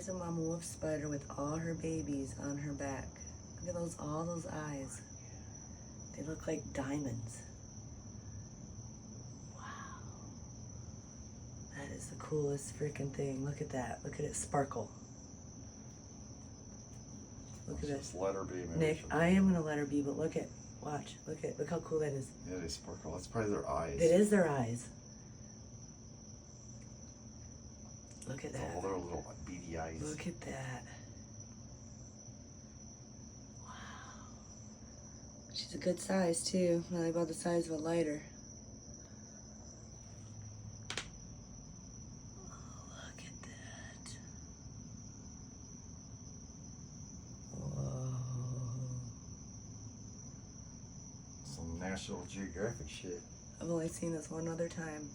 There's a mama wolf spider with all her babies on her back. Look at those, all those eyes. They look like diamonds. Wow. That is the coolest freaking thing. Look at that. Look at it sparkle. Look at this. Let her be, maybe. Nick, I am going to let her be, but look how cool that is. Yeah, they sparkle. That's probably their eyes. It is their eyes. Look at that. All their little beady eyes. Look at that. Wow. She's a good size too. Probably about the size of a lighter. Oh, look at that. Whoa. Some National Geographic shit. I've only seen this one other time.